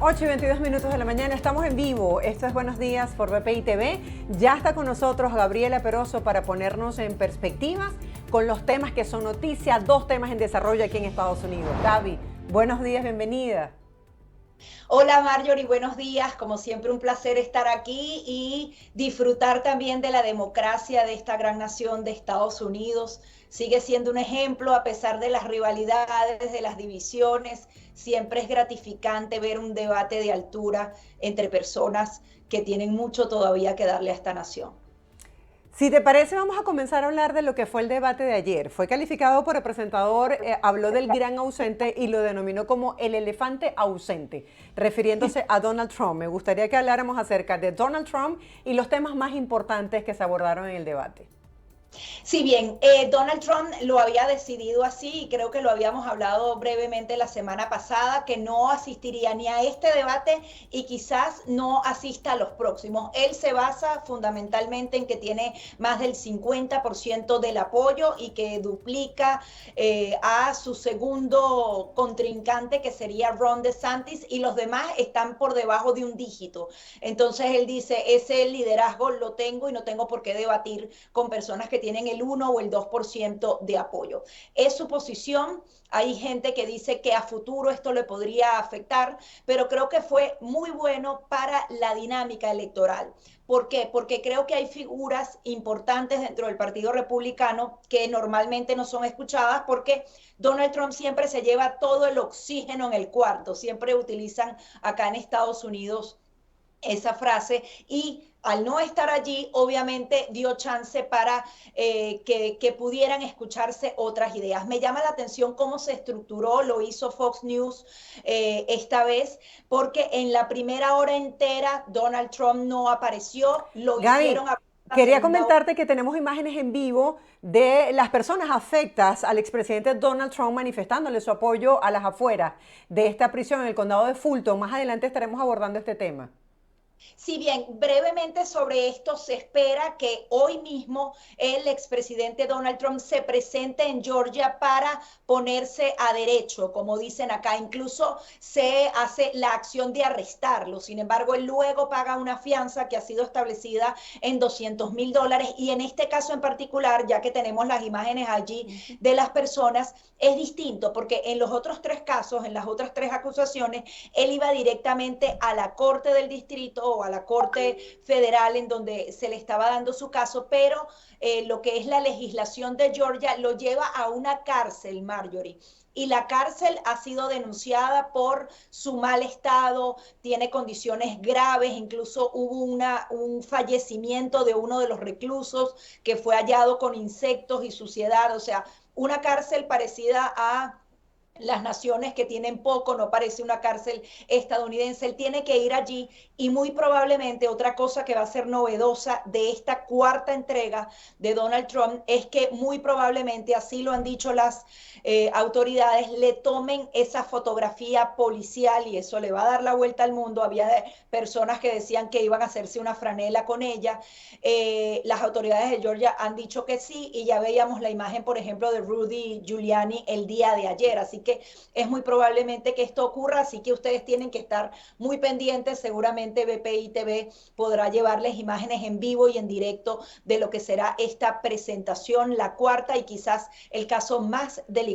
8:22 de la mañana, estamos en vivo. Esto es Buenos Días por BPI TV. Ya está con nosotros Gabriela Peroso para ponernos en perspectivas con los temas que son noticia, dos temas en desarrollo aquí en Estados Unidos. Gaby, buenos días, bienvenida. Hola Marjorie, buenos días. Como siempre, un placer estar aquí y disfrutar también de la democracia de esta gran nación de Estados Unidos. Sigue siendo un ejemplo a pesar de las rivalidades, de las divisiones. Siempre es gratificante ver un debate de altura entre personas que tienen mucho todavía que darle a esta nación. Si te parece, vamos a comenzar a hablar de lo que fue el debate de ayer. Fue calificado por el presentador, habló del gran ausente y lo denominó como el elefante ausente, refiriéndose a Donald Trump. Me gustaría que habláramos acerca de Donald Trump y los temas más importantes que se abordaron en el debate. Si bien Donald Trump lo había decidido así, y creo que lo habíamos hablado brevemente la semana pasada, que no asistiría ni a este debate y quizás no asista a los próximos. Él se basa fundamentalmente en que tiene más del 50% del apoyo y que duplica a su segundo contrincante, que sería Ron DeSantis, y los demás están por debajo de un dígito. Entonces él dice, ese liderazgo lo tengo y no tengo por qué debatir con personas que tienen el 1 o el 2% de apoyo. Es su posición. Hay gente que dice que a futuro esto le podría afectar, pero creo que fue muy bueno para la dinámica electoral. ¿Por qué? Porque creo que hay figuras importantes dentro del Partido Republicano que normalmente no son escuchadas porque Donald Trump siempre se lleva todo el oxígeno en el cuarto. Siempre utilizan acá en Estados Unidos esa frase y al no estar allí, obviamente dio chance para que pudieran escucharse otras ideas. Me llama la atención cómo se estructuró, lo hizo Fox News esta vez, porque en la primera hora entera Donald Trump no apareció, lo Gaby, hicieron a la quería segunda hora. comentarte que tenemos imágenes en vivo de las personas afectas al expresidente Donald Trump manifestándole su apoyo a las afueras de esta prisión en el condado de Fulton. Más adelante estaremos abordando este tema. Si bien brevemente sobre esto, se espera que hoy mismo el expresidente Donald Trump se presente en Georgia para ponerse a derecho, como dicen acá. Incluso se hace la acción de arrestarlo. Sin embargo, él luego paga una fianza que ha sido establecida en $200,000. Y en este caso en particular, ya que tenemos las imágenes allí de las personas, es distinto porque en los otros tres casos, en las otras tres acusaciones, él iba directamente a la Corte del Distrito o a la Corte Federal en donde se le estaba dando su caso, pero lo que es la legislación de Georgia lo lleva a una cárcel, Marjorie. Y la cárcel ha sido denunciada por su mal estado, tiene condiciones graves, incluso hubo un fallecimiento de uno de los reclusos que fue hallado con insectos y suciedad, o sea, una cárcel parecida a las naciones que tienen poco, no parece una cárcel estadounidense. Él tiene que ir allí y muy probablemente otra cosa que va a ser novedosa de esta cuarta entrega de Donald Trump es que muy probablemente, así lo han dicho las autoridades, le tomen esa fotografía policial y eso le va a dar la vuelta al mundo. Había personas que decían que iban a hacerse una franela con ella. Las autoridades de Georgia han dicho que sí y ya veíamos la imagen, por ejemplo, de Rudy Giuliani el día de ayer. Así que es muy probablemente que esto ocurra, así que ustedes tienen que estar muy pendientes. Seguramente BPI TV podrá llevarles imágenes en vivo y en directo de lo que será esta presentación, la cuarta y quizás el caso más delicado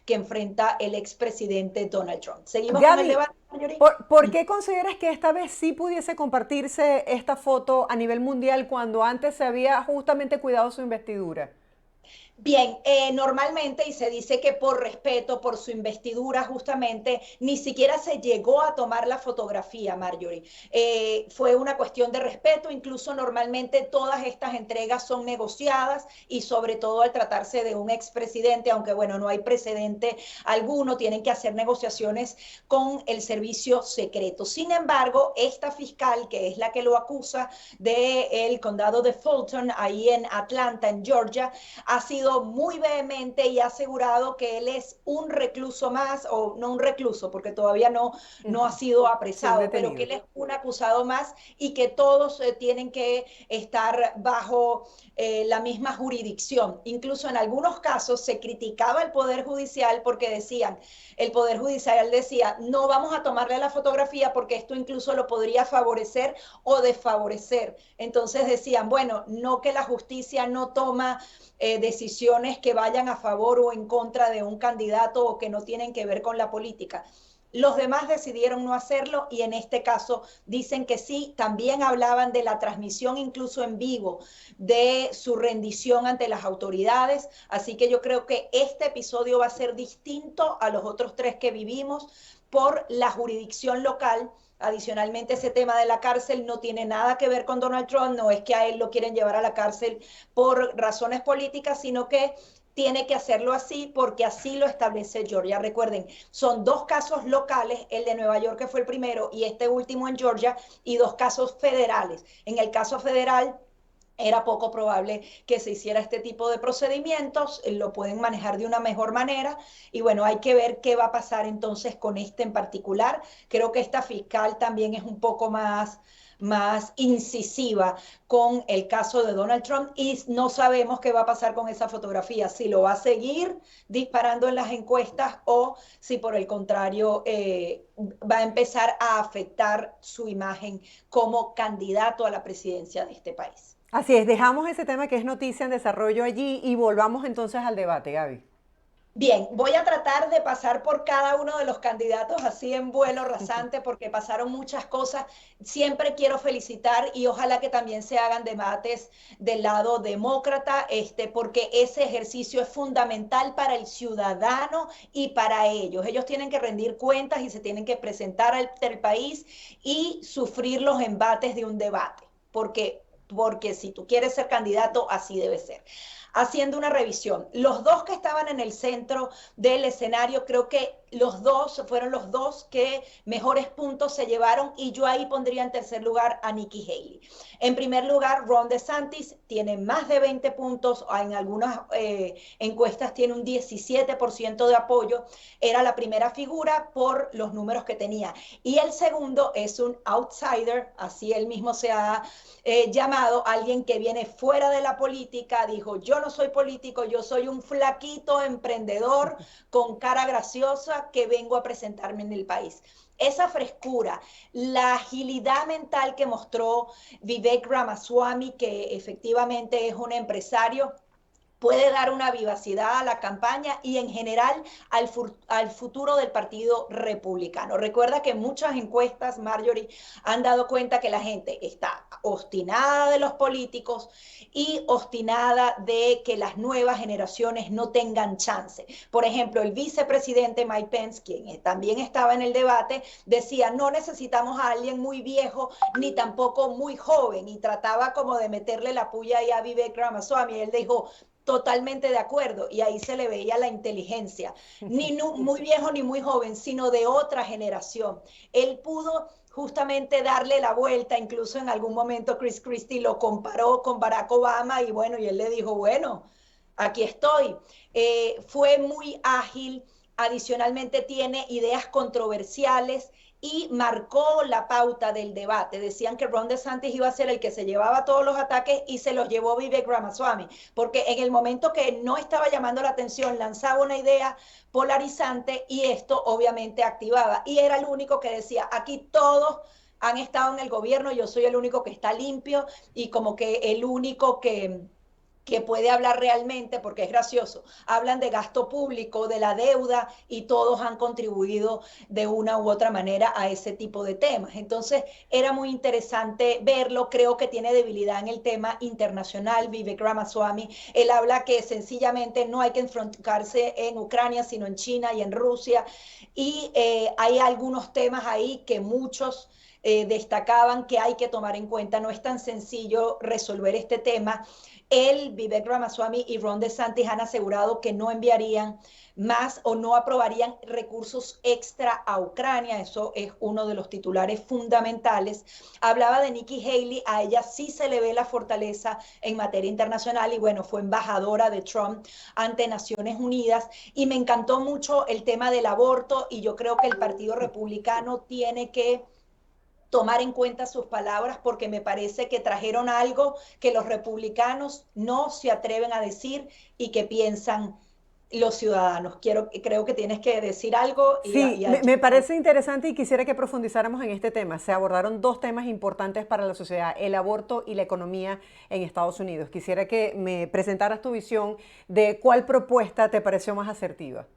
que enfrenta el expresidente Donald Trump. Seguimos con el Gaby, debate, Marjorie. ¿por qué consideras que esta vez sí pudiese compartirse esta foto a nivel mundial cuando antes se había justamente cuidado su investidura? Bien, normalmente, y se dice que por respeto, por su investidura justamente, ni siquiera se llegó a tomar la fotografía, Marjorie. Fue una cuestión de respeto, incluso normalmente todas estas entregas son negociadas y sobre todo al tratarse de un expresidente, aunque bueno, no hay precedente alguno, tienen que hacer negociaciones con el servicio secreto. Sin embargo, esta fiscal, que es la que lo acusa del condado de Fulton, ahí en Atlanta, en Georgia, ha sido sido muy vehemente y ha asegurado que él es un recluso más, o no un recluso, porque todavía no ha sido Sí, un apresado, pero que detenido. él es un acusado más y que todos tienen que estar bajo la misma jurisdicción. Incluso en algunos casos se criticaba el Poder Judicial porque decían, el Poder Judicial decía, no vamos a tomarle la fotografía porque esto incluso lo podría favorecer o desfavorecer. Entonces decían, bueno, no, que la justicia no toma decisiones que vayan a favor o en contra de un candidato o que no tienen que ver con la política. Los demás decidieron no hacerlo y en este caso dicen que sí. También hablaban de la transmisión incluso en vivo de su rendición ante las autoridades. Así que yo creo que este episodio va a ser distinto a los otros tres que vivimos por la jurisdicción local. Adicionalmente, ese tema de la cárcel no tiene nada que ver con Donald Trump, no es que a él lo quieren llevar a la cárcel por razones políticas, sino que tiene que hacerlo así porque así lo establece Georgia. Recuerden, son dos casos locales, el de Nueva York que fue el primero y este último en Georgia, y dos casos federales. En el caso federal era poco probable que se hiciera este tipo de procedimientos, lo pueden manejar de una mejor manera y bueno, hay que ver qué va a pasar entonces con este en particular. Creo que esta fiscal también es un poco más incisiva con el caso de Donald Trump y no sabemos qué va a pasar con esa fotografía, si lo va a seguir disparando en las encuestas o si por el contrario va a empezar a afectar su imagen como candidato a la presidencia de este país. Así es, dejamos ese tema que es noticia en desarrollo allí y volvamos entonces al debate, Gaby. Bien, voy a tratar de pasar por cada uno de los candidatos así en vuelo rasante porque pasaron muchas cosas. Siempre quiero felicitar y ojalá que también se hagan debates del lado demócrata, porque ese ejercicio es fundamental para el ciudadano y para ellos. Ellos tienen que rendir cuentas y se tienen que presentar al país y sufrir los embates de un debate, porque si tú quieres ser candidato, así debe ser. Haciendo una revisión, los dos que estaban en el centro del escenario, creo que los dos fueron los dos que mejores puntos se llevaron y yo ahí pondría en tercer lugar a Nikki Haley. En primer lugar, Ron DeSantis tiene más de 20 puntos, en algunas encuestas tiene un 17% de apoyo, era la primera figura por los números que tenía. Y el segundo es un outsider, así él mismo se ha llamado, alguien que viene fuera de la política, dijo, yo no soy político, yo soy un flaquito emprendedor con cara graciosa que vengo a presentarme en el país. Esa frescura, la agilidad mental que mostró Vivek Ramaswamy, que efectivamente es un empresario, puede dar una vivacidad a la campaña y en general al futuro del Partido Republicano. Recuerda que muchas encuestas, Marjorie, han dado cuenta que la gente está obstinada de los políticos y obstinada de que las nuevas generaciones no tengan chance. Por ejemplo, el vicepresidente Mike Pence, quien también estaba en el debate, decía, no necesitamos a alguien muy viejo ni tampoco muy joven, y trataba como de meterle la puya ahí a Vivek Ramaswamy. Él dijo, totalmente de acuerdo, y ahí se le veía la inteligencia, ni muy viejo ni muy joven, sino de otra generación. Él pudo justamente darle la vuelta, incluso en algún momento Chris Christie lo comparó con Barack Obama y bueno, y él le dijo, bueno, aquí estoy. Fue muy ágil, adicionalmente tiene ideas controversiales y marcó la pauta del debate. Decían que Ron DeSantis iba a ser el que se llevaba todos los ataques y se los llevó Vivek Ramaswamy, porque en el momento que no estaba llamando la atención, lanzaba una idea polarizante y esto obviamente activaba. Y era el único que decía, aquí todos han estado en el gobierno, yo soy el único que está limpio y como que el único que puede hablar realmente, porque es gracioso, hablan de gasto público, de la deuda, y todos han contribuido de una u otra manera a ese tipo de temas. Entonces, era muy interesante verlo. Creo que tiene debilidad en el tema internacional, Vivek Ramaswamy. Él habla que sencillamente no hay que enfrentarse en Ucrania, sino en China y en Rusia, y hay algunos temas ahí que muchos destacaban que hay que tomar en cuenta. No es tan sencillo resolver este tema Él, Vivek Ramaswamy y Ron DeSantis han asegurado que no enviarían más o no aprobarían recursos extra a Ucrania. Eso es uno de los titulares fundamentales. Hablaba de Nikki Haley, a ella sí se le ve la fortaleza en materia internacional y bueno, fue embajadora de Trump ante Naciones Unidas y me encantó mucho el tema del aborto y yo creo que el Partido Republicano tiene que tomar en cuenta sus palabras porque me parece que trajeron algo que los republicanos no se atreven a decir y que piensan los ciudadanos. Creo que tienes que decir algo Sí, me parece interesante y quisiera que profundizáramos en este tema. Se abordaron dos temas importantes para la sociedad, el aborto y la economía en Estados Unidos. Quisiera que me presentaras tu visión de cuál propuesta te pareció más asertiva.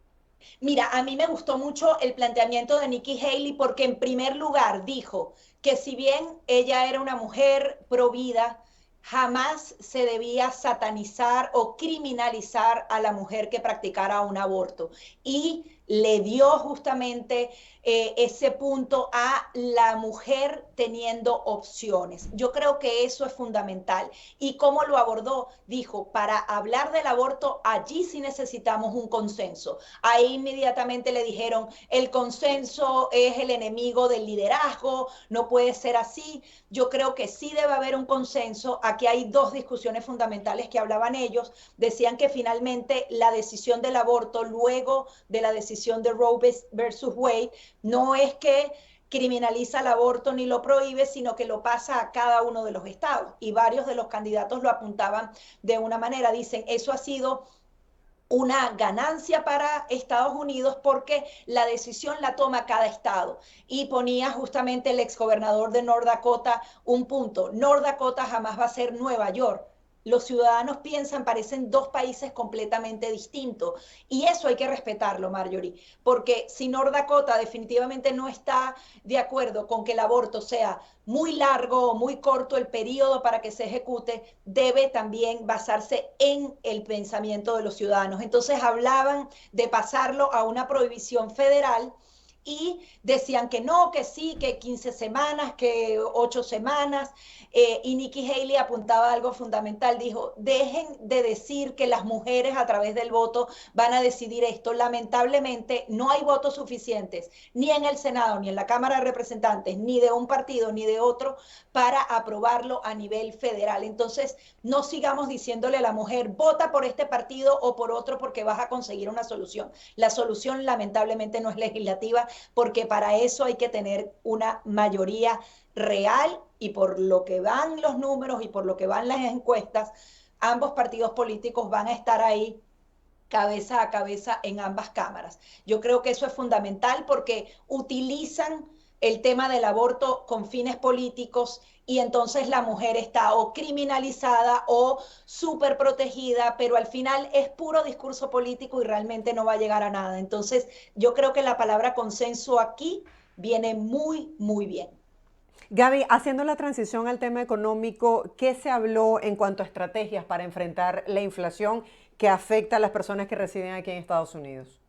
Mira, a mí me gustó mucho el planteamiento de Nikki Haley porque en primer lugar dijo que si bien ella era una mujer pro vida, jamás se debía satanizar o criminalizar a la mujer que practicara un aborto. Y le dio justamente ese punto a la mujer teniendo opciones. Yo creo que eso es fundamental. ¿Y cómo lo abordó? Dijo, para hablar del aborto, allí sí necesitamos un consenso. Ahí inmediatamente le dijeron, el consenso es el enemigo del liderazgo, no puede ser así. Yo creo que sí debe haber un consenso. Aquí hay dos discusiones fundamentales que hablaban ellos. Decían que finalmente la decisión del aborto, luego de la decisión de Roe versus Wade, no es que criminaliza el aborto ni lo prohíbe, sino que lo pasa a cada uno de los estados. Y varios de los candidatos lo apuntaban de una manera. Dicen, eso ha sido una ganancia para Estados Unidos porque la decisión la toma cada estado. Y ponía justamente el exgobernador de North Dakota un punto. North Dakota jamás va a ser Nueva York. Los ciudadanos piensan, parecen dos países completamente distintos. Y eso hay que respetarlo, Marjorie, porque si North Dakota definitivamente no está de acuerdo con que el aborto sea muy largo o muy corto el periodo para que se ejecute, debe también basarse en el pensamiento de los ciudadanos. Entonces hablaban de pasarlo a una prohibición federal y decían que no, que sí, que 15 semanas, que 8 semanas, y Nikki Haley apuntaba a algo fundamental, dijo, dejen de decir que las mujeres a través del voto van a decidir esto. Lamentablemente no hay votos suficientes, ni en el Senado, ni en la Cámara de Representantes, ni de un partido, ni de otro, para aprobarlo a nivel federal. Entonces, no sigamos diciéndole a la mujer, vota por este partido o por otro porque vas a conseguir una solución. La solución lamentablemente no es legislativa porque para eso hay que tener una mayoría real y por lo que van los números y por lo que van las encuestas, ambos partidos políticos van a estar ahí cabeza a cabeza en ambas cámaras. Yo creo que eso es fundamental porque utilizan el tema del aborto con fines políticos y entonces la mujer está o criminalizada o súper protegida, pero al final es puro discurso político y realmente no va a llegar a nada. Entonces yo creo que la palabra consenso aquí viene muy, muy bien. Gaby, haciendo la transición al tema económico, ¿qué se habló en cuanto a estrategias para enfrentar la inflación que afecta a las personas que residen aquí en Estados Unidos?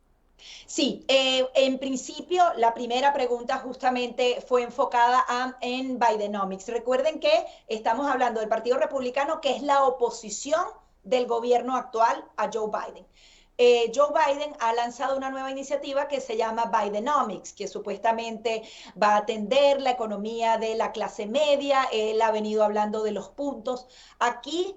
Sí, en principio la primera pregunta justamente fue enfocada en Bidenomics. Recuerden que estamos hablando del Partido Republicano, que es la oposición del gobierno actual a Joe Biden. Joe Biden ha lanzado una nueva iniciativa que se llama Bidenomics, que supuestamente va a atender la economía de la clase media. Él ha venido hablando de los puntos. Aquí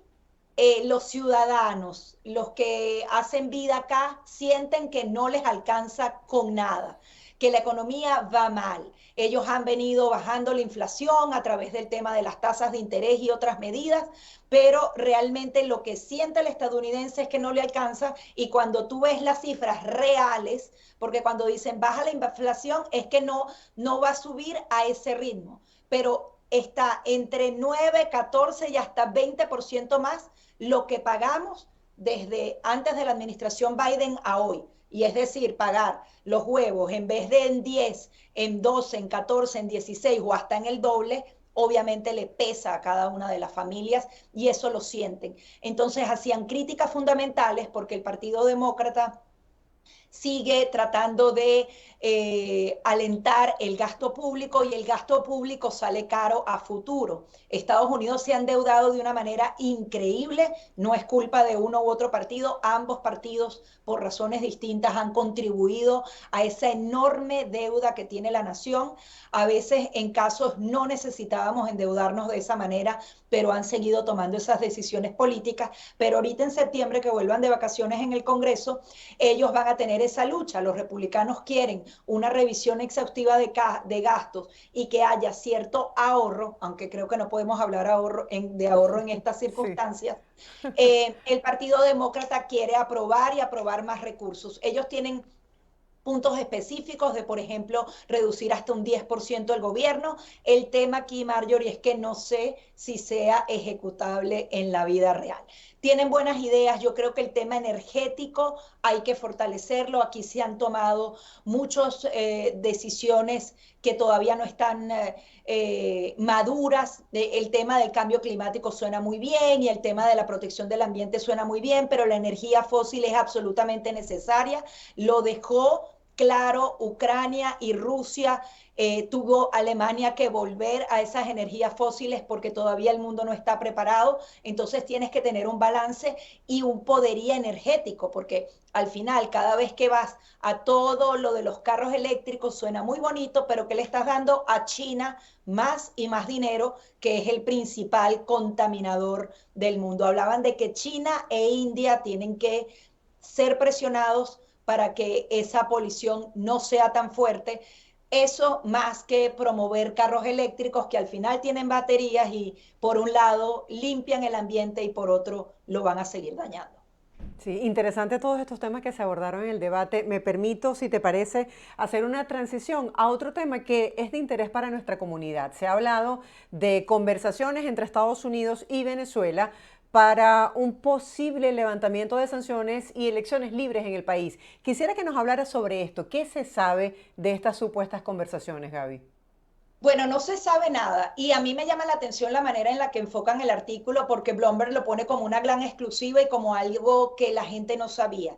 los ciudadanos, los que hacen vida acá, sienten que no les alcanza con nada, que la economía va mal. Ellos han venido bajando la inflación a través del tema de las tasas de interés y otras medidas, pero realmente lo que siente el estadounidense es que no le alcanza y cuando tú ves las cifras reales, porque cuando dicen baja la inflación es que no va a subir a ese ritmo, pero está entre 9, 14 y hasta 20% más lo que pagamos desde antes de la administración Biden a hoy. Y es decir, pagar los huevos en vez de en 10, en 12, en 14, en 16 o hasta en el doble, obviamente le pesa a cada una de las familias y eso lo sienten. Entonces hacían críticas fundamentales porque el Partido Demócrata sigue tratando de alentar el gasto público y el gasto público sale caro a futuro. Estados Unidos se ha endeudado de una manera increíble, no es culpa de uno u otro partido, ambos partidos por razones distintas han contribuido a esa enorme deuda que tiene la nación. A veces en casos no necesitábamos endeudarnos de esa manera, pero han seguido tomando esas decisiones políticas. Pero ahorita en septiembre que vuelvan de vacaciones en el Congreso, ellos van a tener esa lucha. Los republicanos quieren una revisión exhaustiva de gastos y que haya cierto ahorro, aunque creo que no podemos hablar de ahorro en estas circunstancias. Sí. El Partido Demócrata quiere aprobar y aprobar más recursos. Ellos tienen puntos específicos de, por ejemplo, reducir hasta un 10% el gobierno. El tema aquí, Marjorie, es que no sé si sea ejecutable en la vida real. Tienen buenas ideas, yo creo que el tema energético hay que fortalecerlo. Aquí se han tomado muchas decisiones que todavía no están maduras. El tema del cambio climático suena muy bien y el tema de la protección del ambiente suena muy bien, pero la energía fósil es absolutamente necesaria. Lo dejó claro Ucrania y Rusia. Tuvo Alemania que volver a esas energías fósiles porque todavía el mundo no está preparado. Entonces tienes que tener un balance y un poderío energético, porque al final, cada vez que vas a todo lo de los carros eléctricos, suena muy bonito, pero ¿qué le estás dando a China? Más y más dinero, que es el principal contaminador del mundo. Hablaban de que China e India tienen que ser presionados para que esa polución no sea tan fuerte. Eso más que promover carros eléctricos que al final tienen baterías y por un lado limpian el ambiente y por otro lo van a seguir dañando. Sí, interesante todos estos temas que se abordaron en el debate. Me permito, si te parece, hacer una transición a otro tema que es de interés para nuestra comunidad. Se ha hablado de conversaciones entre Estados Unidos y Venezuela para un posible levantamiento de sanciones y elecciones libres en el país. Quisiera que nos hablara sobre esto. ¿Qué se sabe de estas supuestas conversaciones, Gaby? Bueno, no se sabe nada y a mí me llama la atención la manera en la que enfocan el artículo porque Bloomberg lo pone como una gran exclusiva y como algo que la gente no sabía.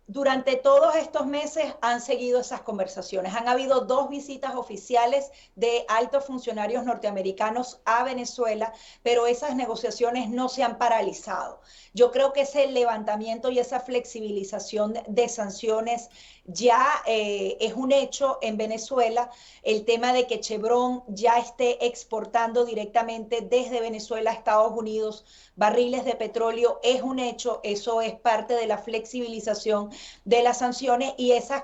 Durante todos estos meses han seguido esas conversaciones. Han habido 2 visitas oficiales de altos funcionarios norteamericanos a Venezuela, pero esas negociaciones no se han paralizado. Yo creo que ese levantamiento y esa flexibilización de sanciones ya es un hecho en Venezuela. El tema de que Chevron ya esté exportando directamente desde Venezuela a Estados Unidos barriles de petróleo es un hecho. Eso es parte de la flexibilización de las sanciones y esas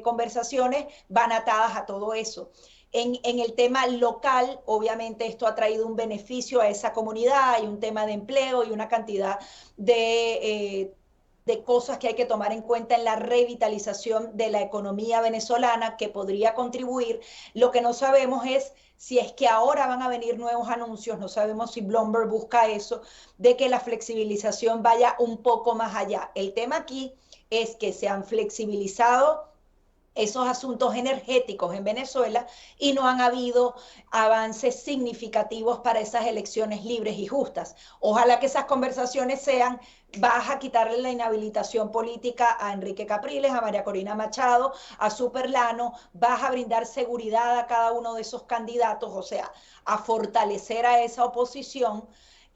conversaciones van atadas a todo eso. En el tema local, obviamente esto ha traído un beneficio a esa comunidad, hay un tema de empleo y una cantidad de cosas que hay que tomar en cuenta en la revitalización de la economía venezolana que podría contribuir. Lo que no sabemos es si es que ahora van a venir nuevos anuncios, no sabemos si Bloomberg busca eso, de que la flexibilización vaya un poco más allá. El tema aquí es que se han flexibilizado esos asuntos energéticos en Venezuela y no han habido avances significativos para esas elecciones libres y justas. Ojalá que esas conversaciones sean: vas a quitarle la inhabilitación política a Enrique Capriles, a María Corina Machado, a Superlano, vas a brindar seguridad a cada uno de esos candidatos, o sea, a fortalecer a esa oposición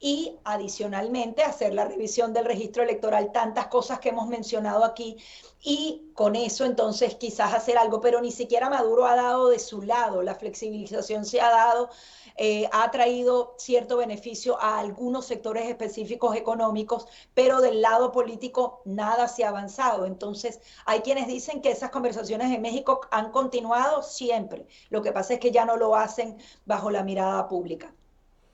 y adicionalmente hacer la revisión del registro electoral, tantas cosas que hemos mencionado aquí, y con eso entonces quizás hacer algo, pero ni siquiera Maduro ha dado de su lado, la flexibilización se ha dado, ha traído cierto beneficio a algunos sectores específicos económicos, pero del lado político nada se ha avanzado. Entonces hay quienes dicen que esas conversaciones en México han continuado siempre, lo que pasa es que ya no lo hacen bajo la mirada pública.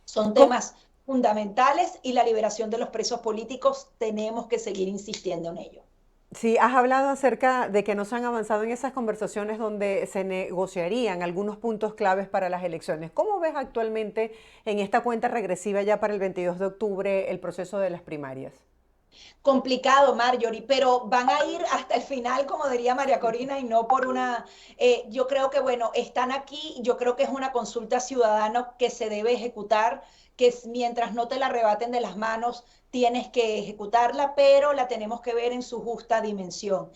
Son ¿Cómo? temas fundamentales y la liberación de los presos políticos tenemos que seguir insistiendo en ello. Sí, has hablado acerca de que no se han avanzado en esas conversaciones donde se negociarían algunos puntos claves para las elecciones. ¿Cómo ves actualmente en esta cuenta regresiva ya para el 22 de octubre el proceso de las primarias? Complicado, Marjorie, pero van a ir hasta el final, como diría María Corina, y no por una... yo creo que, bueno, están aquí, yo creo que es una consulta ciudadana que se debe ejecutar, que mientras no te la arrebaten de las manos, tienes que ejecutarla, pero la tenemos que ver en su justa dimensión.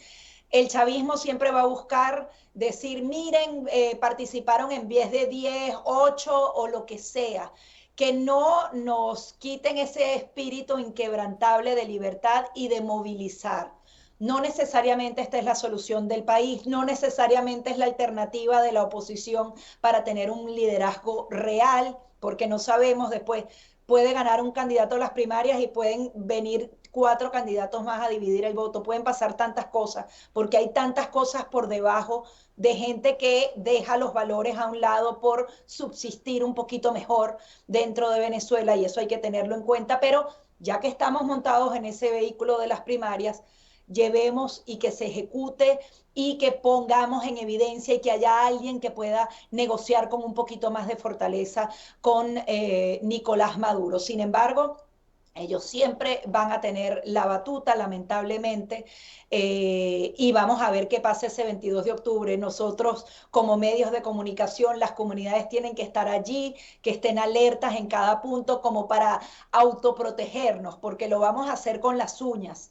El chavismo siempre va a buscar decir, miren, participaron en vez de 10, 8 o lo que sea. Que no nos quiten ese espíritu inquebrantable de libertad y de movilizar. No necesariamente esta es la solución del país, no necesariamente es la alternativa de la oposición para tener un liderazgo real, porque no sabemos después, puede ganar un candidato a las primarias y pueden venir 4 candidatos más a dividir el voto, pueden pasar tantas cosas, porque hay tantas cosas por debajo de gente que deja los valores a un lado por subsistir un poquito mejor dentro de Venezuela y eso hay que tenerlo en cuenta, pero ya que estamos montados en ese vehículo de las primarias, llevemos y que se ejecute y que pongamos en evidencia y que haya alguien que pueda negociar con un poquito más de fortaleza con Nicolás Maduro. Sin embargo, ellos siempre van a tener la batuta, lamentablemente, y vamos a ver qué pasa ese 22 de octubre. Nosotros, como medios de comunicación, las comunidades tienen que estar allí, que estén alertas en cada punto como para autoprotegernos, porque lo vamos a hacer con las uñas.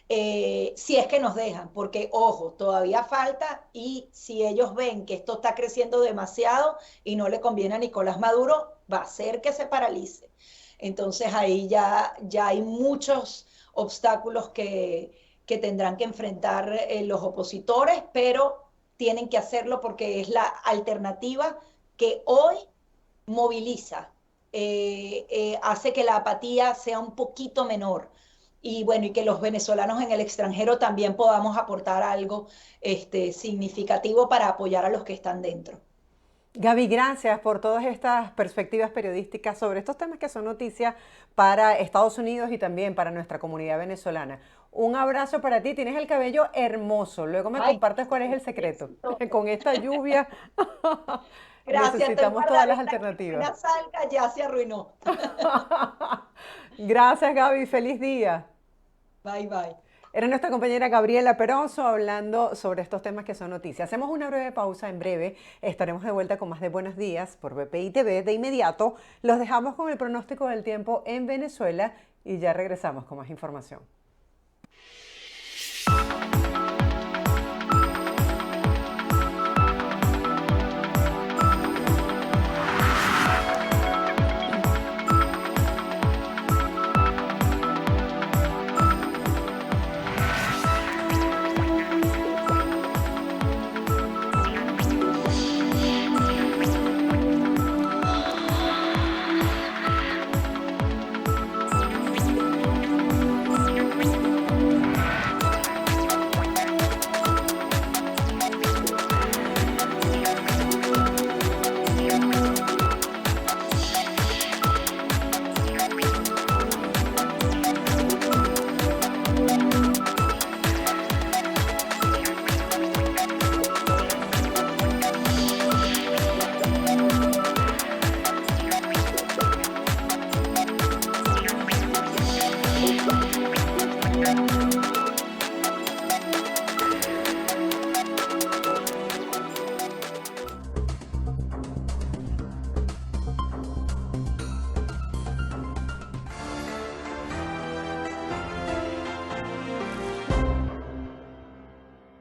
Si es que nos dejan, porque ojo, todavía falta y si ellos ven que esto está creciendo demasiado y no le conviene a Nicolás Maduro, va a ser que se paralice. Entonces ahí ya hay muchos obstáculos que tendrán que enfrentar los opositores, pero tienen que hacerlo porque es la alternativa que hoy moviliza, hace que la apatía sea un poquito menor. Y bueno, y que los venezolanos en el extranjero también podamos aportar algo significativo para apoyar a los que están dentro. Gaby, gracias por todas estas perspectivas periodísticas sobre estos temas que son noticias para Estados Unidos y también para nuestra comunidad venezolana. Un abrazo para ti, tienes el cabello hermoso. Luego me Ay, compartes cuál es el secreto. Con esta lluvia gracias, estoy necesitamos todas las guardadita que alternativas. apenas salga ya se arruinó. Gracias, Gaby, feliz día. Bye, bye. Era nuestra compañera Gabriela Peroso hablando sobre estos temas que son noticias. Hacemos una breve pausa, en breve estaremos de vuelta con más de Buenos Días por BPI TV. De inmediato los dejamos con el pronóstico del tiempo en Venezuela y ya regresamos con más información.